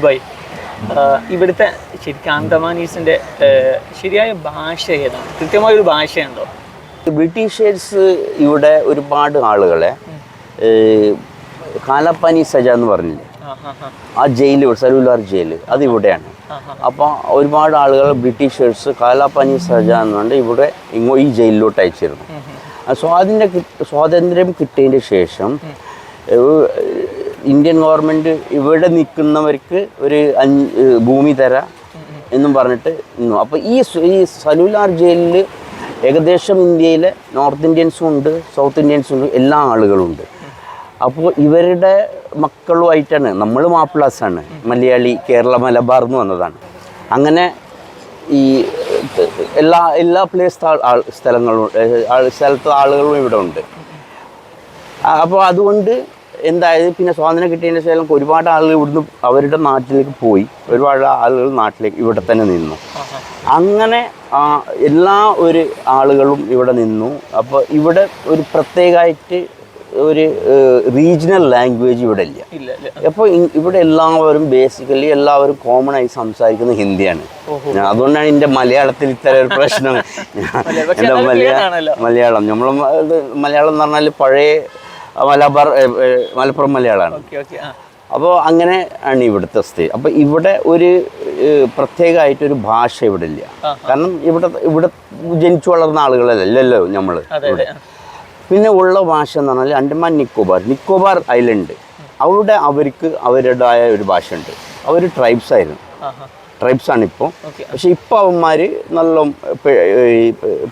By ഇവിടുത്തെ ശരിക്കും ആൻഡമാനീസിൻ്റെ ശരിയായ ഭാഷ ഏതാണ്? കൃത്യമായൊരു ഭാഷയുണ്ടോ? ബ്രിട്ടീഷേഴ്സ് ഇവിടെ ഒരുപാട് ആളുകളെ കാലാപ്പാനി സജ എന്ന് പറഞ്ഞില്ലേ, ആ ജയിൽ, സലൂലാർ ജയിൽ, അത് ഇവിടെയാണ്. അപ്പോൾ ഒരുപാട് ആളുകൾ ബ്രിട്ടീഷേഴ്സ് കാലാപ്പാനി സജ എന്ന് പറഞ്ഞിട്ട് ഇവിടെ ഈ ജയിലിലോട്ട് അയച്ചിരുന്നു. സ്വാതന്ത്ര്യം കിട്ടിയതിന് ശേഷം ഇന്ത്യൻ ഗവൺമെൻറ് ഇവിടെ നിൽക്കുന്നവർക്ക് ഒരു ഭൂമി തരാം എന്നും പറഞ്ഞിട്ട് നിന്നു. അപ്പോൾ ഈ സലൂലാർ ജയിലിൽ ഏകദേശം ഇന്ത്യയിലെ നോർത്ത് ഇന്ത്യൻസും ഉണ്ട്, സൗത്ത് ഇന്ത്യൻസും ഉണ്ട്, എല്ലാ ആളുകളുണ്ട്. അപ്പോൾ ഇവരുടെ മക്കളുമായിട്ടാണ് നമ്മൾ മാപ്പിളാസാണ്, മലയാളി, കേരള, മലബാർ എന്ന് വന്നതാണ്. അങ്ങനെ ഈ എല്ലാ സ്ഥലത്തെ ആളുകളും ഇവിടെ ഉണ്ട്. അപ്പോൾ അതുകൊണ്ട് എന്തായത്, പിന്നെ സ്വാതന്ത്ര്യം കിട്ടിയതിന് ശേഷം ഒരുപാട് ആളുകൾ ഇവിടുന്ന് അവരുടെ നാട്ടിലേക്ക് പോയി, ഒരുപാട് ആളുകൾ നാട്ടിലേക്ക് ഇവിടെ തന്നെ നിന്നു. അങ്ങനെ എല്ലാ ഒരു ആളുകളും ഇവിടെ നിന്നു. അപ്പോൾ ഇവിടെ ഒരു പ്രത്യേകമായിട്ട് ഒരു റീജിയണൽ ലാംഗ്വേജ് ഇവിടെ ഇല്ല. അപ്പോൾ ഇവിടെ ബേസിക്കലി എല്ലാവരും കോമൺ ആയി സംസാരിക്കുന്നത് ഹിന്ദിയാണ്. അതുകൊണ്ടാണ് എൻ്റെ മലയാളത്തിൽ ഇത്തരം ഒരു പ്രശ്നം. എൻ്റെ മലയാളം എന്ന് പറഞ്ഞാൽ പഴയ മലപ്പുറം മലയാളമാണ്. അപ്പോൾ അങ്ങനെ ആണ് ഇവിടുത്തെ സ്ഥിതി. അപ്പോൾ ഇവിടെ ഒരു പ്രത്യേകമായിട്ടൊരു ഭാഷ ഇവിടെ ഇല്ല. കാരണം ഇവിടെ ജനിച്ചു വളർന്ന ആളുകളല്ലല്ലോ നമ്മൾ ഇവിടെ. പിന്നെ ഉള്ള ഭാഷ എന്ന് പറഞ്ഞാൽ അണ്ടമാൻ നിക്കോബാർ ഐലൻഡ്, അവിടെ അവരുടേതായ ഒരു ഭാഷ ഉണ്ട്. അവർ ട്രൈബ്സാണിപ്പോൾ. പക്ഷെ ഇപ്പോൾ അവന്മാർ നല്ല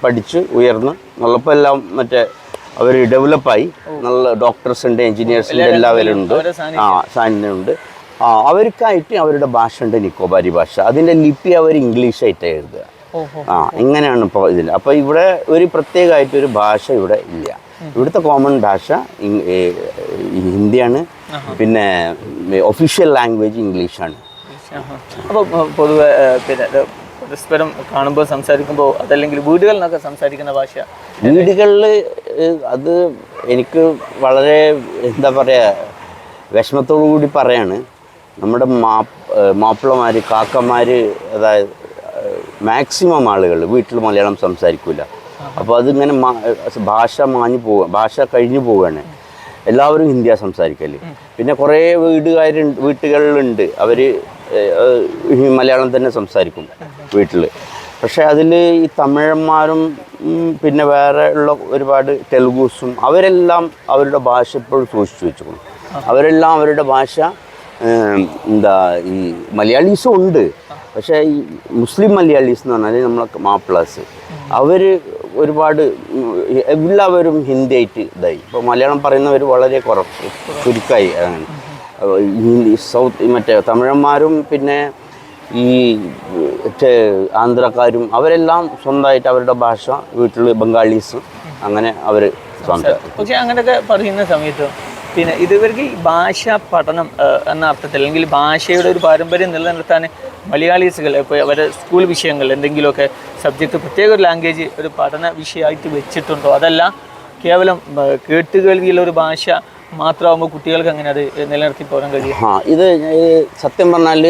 പഠിച്ച് ഉയർന്ന് നല്ലപ്പോൾ എല്ലാം അവർ ഡെവലപ്പായി, നല്ല ഡോക്ടേഴ്സ് ഉണ്ട്, എൻജിനീയേഴ്സ് ഉണ്ട്, എല്ലാവരും ഉണ്ട്, സാന്നിധ്യമുണ്ട്. അവർക്കായിട്ട് അവരുടെ ഭാഷ ഉണ്ട്, നിക്കോബാരി ഭാഷ. അതിൻ്റെ ലിപി അവർ ഇംഗ്ലീഷായിട്ട് എഴുതുക. ഇങ്ങനെയാണ് ഇപ്പോൾ ഇതിൽ. അപ്പോൾ ഇവിടെ ഒരു പ്രത്യേകമായിട്ടൊരു ഭാഷ ഇവിടെ ഇല്ല. ഇവിടുത്തെ കോമൺ ഭാഷ ഹിന്ദിയാണ്, പിന്നെ ഒഫീഷ്യൽ ലാംഗ്വേജ് ഇംഗ്ലീഷാണ്. അപ്പോൾ പൊതുവെ പിന്നെ പരസ്പരം കാണുമ്പോൾ സംസാരിക്കുമ്പോൾ അതല്ലെങ്കിൽ വീടുകളിൽ നിന്നൊക്കെ സംസാരിക്കുന്ന ഭാഷ, വീടുകളിൽ അത് എനിക്ക് വളരെ എന്താ പറയുക, വിഷമത്തോടു കൂടി പറയാണ്, നമ്മുടെ മാപ്പിളമാർ, കാക്കമാർ, അതായത് മാക്സിമം ആളുകൾ വീട്ടിൽ മലയാളം സംസാരിക്കില്ല. അപ്പോൾ അതിങ്ങനെ ഭാഷ കഴിഞ്ഞു പോവുകയാണ്. എല്ലാവരും ഹിന്ദിയാണ് സംസാരിക്കല്. പിന്നെ കുറേ വീട്ടുകളിലുണ്ട്, അവർ മലയാളം തന്നെ സംസാരിക്കും വീട്ടിൽ. പക്ഷേ അതിൽ ഈ തമിഴന്മാരും പിന്നെ വേറെ ഉള്ള ഒരുപാട് തെലുഗൂസും അവരെല്ലാം അവരുടെ ഭാഷ ഇപ്പോഴും സൂക്ഷിച്ചു വെച്ചിരിക്കുന്നു. അവരെല്ലാം അവരുടെ ഭാഷ ഈ മലയാളീസും ഉണ്ട്. പക്ഷേ ഈ മുസ്ലിം മലയാളീസ് എന്ന് പറഞ്ഞാൽ നമ്മളെ മാപ്പിളാസ്, അവർ ഒരുപാട് എല്ലാവരും ഹിന്ദിയായിട്ട് ഇതായി. ഇപ്പോൾ മലയാളം പറയുന്നവർ വളരെ ചുരുക്കമായി. അങ്ങനെ തമിഴന്മാരും പിന്നെ ഈ ആന്ധ്രക്കാരും അവരെല്ലാം സ്വന്തമായിട്ട് അവരുടെ ഭാഷ വീട്ടിൽ ബംഗാളീസും അങ്ങനെ അവർ സംസാരിക്കും. പക്ഷേ അങ്ങനെയൊക്കെ പറയുന്ന സമയത്ത് പിന്നെ ഇവർക്ക് ഈ ഭാഷാ പഠനം എന്ന അർത്ഥത്തിൽ അല്ലെങ്കിൽ ഭാഷയുടെ ഒരു പാരമ്പര്യം നിലനിർത്താൻ മലയാളീസുകൾ ഇപ്പോൾ അവരുടെ സ്കൂൾ വിഷയങ്ങൾ എന്തെങ്കിലുമൊക്കെ സബ്ജക്റ്റ് പ്രത്യേക ഒരു ലാംഗ്വേജ് ഒരു പഠന വിഷയമായിട്ട് വെച്ചിട്ടുണ്ടോ? അതല്ല കേവലം കേട്ടുകേൾവിയുള്ള ഒരു ഭാഷ മാത്രമാകുമ്പോൾ കുട്ടികൾക്ക് അങ്ങനെ അത് നിലനിർത്തി പോകാൻ കഴിയും? ഇത് സത്യം പറഞ്ഞാൽ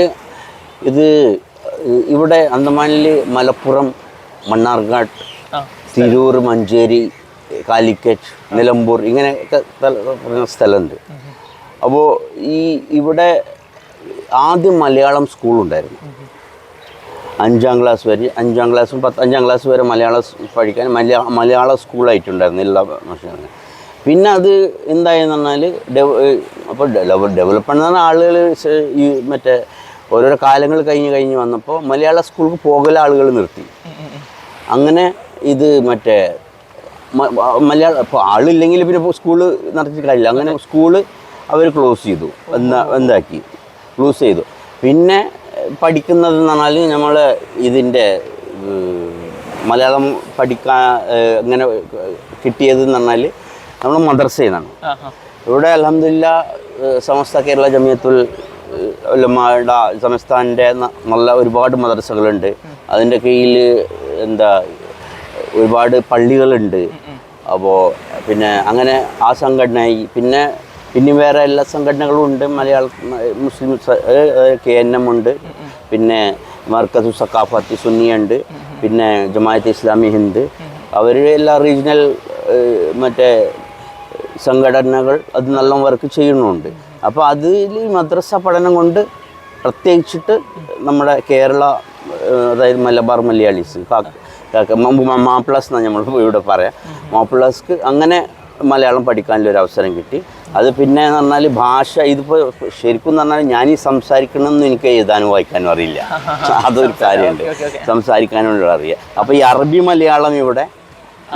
ഇത് ഇവിടെ അന്തമാനിൽ മലപ്പുറം, മണ്ണാർക്കാട്, തിരൂർ, മഞ്ചേരി, കാലിക്കറ്റ്, നിലമ്പൂർ ഇങ്ങനെയൊക്കെ പറയുന്ന സ്ഥലമുണ്ട്. അപ്പോൾ ഇവിടെ ആദ്യം മലയാളം സ്കൂളുണ്ടായിരുന്നു. 5ാം ക്ലാസ് വരെ മലയാളം പഠിക്കാൻ മലയാള സ്കൂളായിട്ടുണ്ടായിരുന്നു എല്ലാ ഭാഷകളും. പിന്നെ അത് എന്തായെന്ന് പറഞ്ഞാൽ അപ്പോൾ ഡെവലപ്മെൻ്റ് എന്ന് പറഞ്ഞാൽ ആളുകൾ ഈ ഓരോരോ കാലങ്ങൾ കഴിഞ്ഞ് വന്നപ്പോൾ മലയാള സ്കൂൾക്ക് പോകല ആളുകൾ നിർത്തി. അങ്ങനെ ഇത് മലയാളം ഇപ്പോൾ ആളില്ലെങ്കിൽ പിന്നെ ഇപ്പോൾ സ്കൂള് നടത്തിയിട്ട് കാര്യമില്ല. അങ്ങനെ സ്കൂള് അവർ ക്ലോസ് ചെയ്തു, ക്ലോസ് ചെയ്തു. പിന്നെ പഠിക്കുന്നതെന്ന് പറഞ്ഞാൽ നമ്മൾ ഇതിൻ്റെ മലയാളം പഠിക്കാൻ ഇങ്ങനെ കിട്ടിയതെന്ന് പറഞ്ഞാൽ നമ്മൾ മദ്രസയിൽ നിന്നാണ്. ഇവിടെ അൽഹംദുലില്ലാഹ് സമസ്ത കേരള ജമിയത്തുൽ ഉലമായുടെ സംസ്ഥാനൻ്റെ നല്ല ഒരുപാട് മദ്രസകളുണ്ട്. അതിൻ്റെ കീഴിൽ ഒരുപാട് പള്ളികളുണ്ട്. അപ്പോൾ പിന്നെ അങ്ങനെ ആ സംഘടനയായി. പിന്നെ പിന്നെ വേറെ എല്ലാ സംഘടനകളും ഉണ്ട്. മലയാള മുസ്ലിം KNM ഉണ്ട്, പിന്നെ മർക്കസു സഖാഫത്തി സുന്നിയുണ്ട്, പിന്നെ ജമാഅത്ത് ഇസ്ലാമി ഹിന്ദ്, അവർ എല്ലാ റീജിയണൽ മറ്റേ സംഘടനകൾ അത് നല്ല വർക്ക് ചെയ്യുന്നുണ്ട്. അപ്പോൾ അതിൽ മദ്രസ പഠനം കൊണ്ട് പ്രത്യേകിച്ചിട്ട് നമ്മുടെ കേരള, അതായത് മലബാർ മലയാളീസ്, മാപ്പിളസ് എന്നാണ് നമ്മൾ ഇവിടെ പറയാം, മാപ്പിളസ്ക്ക് അങ്ങനെ മലയാളം പഠിക്കാനുള്ളൊരു അവസരം കിട്ടി. അത് പിന്നെ എന്ന് പറഞ്ഞാൽ ഭാഷ, ഇതിപ്പോൾ ശരിക്കും എന്ന് പറഞ്ഞാൽ ഞാൻ ഈ സംസാരിക്കണമെന്ന് എനിക്ക് എഴുതാനും വായിക്കാനും അറിയില്ല. അതൊരു കാര്യമുണ്ട്, സംസാരിക്കാനും അറിയാം. അപ്പോൾ ഈ അറബി മലയാളം ഇവിടെ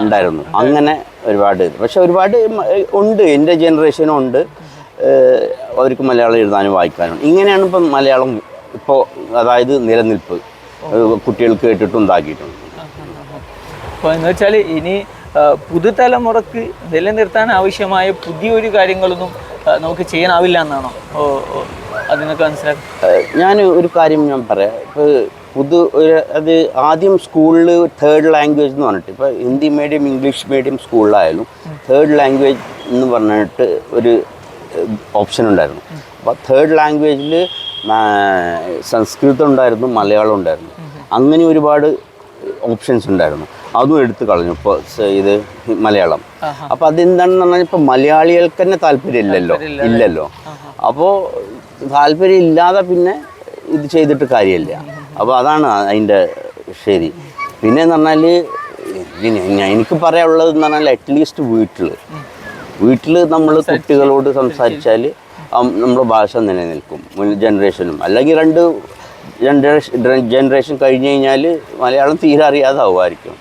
ഉണ്ടായിരുന്നു. അങ്ങനെ ഒരുപാട്, പക്ഷെ ഒരുപാട് ഉണ്ട്, എൻ്റെ ജനറേഷനും ഉണ്ട്, അവർക്ക് മലയാളം എഴുതാനും വായിക്കാനും. ഇങ്ങനെയാണ് ഇപ്പം മലയാളം ഇപ്പോൾ, അതായത് നിലനിൽപ്പ് കുട്ടികൾ കേട്ടിട്ടുണ്ടാക്കിയിട്ടുണ്ട്. അപ്പോൾ എന്ന് വെച്ചാൽ ഇനി പുതുതലമുറക്ക് നിലനിർത്താൻ ആവശ്യമായ പുതിയൊരു കാര്യങ്ങളൊന്നും നമുക്ക് ചെയ്യാനാവില്ല എന്നാണോ അതിനൊക്കെ മനസ്സിലാക്കി? ഞാൻ ഒരു കാര്യം ഞാൻ പറയാം. ഇപ്പോൾ അത് ആദ്യം സ്കൂളിൽ 3rd ലാംഗ്വേജ് എന്ന് പറഞ്ഞിട്ട്, ഇപ്പോൾ ഹിന്ദി മീഡിയം ഇംഗ്ലീഷ് മീഡിയം സ്കൂളിലായാലും 3rd ലാംഗ്വേജ് എന്ന് പറഞ്ഞിട്ട് ഒരു ഓപ്ഷൻ ഉണ്ടായിരുന്നു. അപ്പോൾ 3rd ലാംഗ്വേജിൽ സംസ്കൃതം ഉണ്ടായിരുന്നു, മലയാളം ഉണ്ടായിരുന്നു, അങ്ങനെ ഒരുപാട് ഓപ്ഷൻസ് ഉണ്ടായിരുന്നു. അതും എടുത്തു കളഞ്ഞു ഇപ്പോൾ ഇത് മലയാളം. അപ്പോൾ അതെന്താണെന്ന് പറഞ്ഞാൽ ഇപ്പോൾ മലയാളികൾക്ക് തന്നെ താല്പര്യമില്ലല്ലോ. അപ്പോൾ താല്പര്യം ഇല്ലാതെ പിന്നെ ഇത് ചെയ്തിട്ട് കാര്യമില്ല. അപ്പോൾ അതാണ് അതിൻ്റെ ശരി. പിന്നെ എന്ന് പറഞ്ഞാൽ എനിക്ക് പറയാനുള്ളത് എന്ന് പറഞ്ഞാൽ അറ്റ്ലീസ്റ്റ് വീട്ടിൽ നമ്മൾ കുട്ടികളോട് സംസാരിച്ചാൽ നമ്മുടെ ഭാഷ നിലനിൽക്കും മുൻ ജനറേഷനും. അല്ലെങ്കിൽ രണ്ട് ജനറേഷൻ കഴിഞ്ഞ് കഴിഞ്ഞാൽ മലയാളം തീരെ അറിയാതാവുമായിരിക്കും.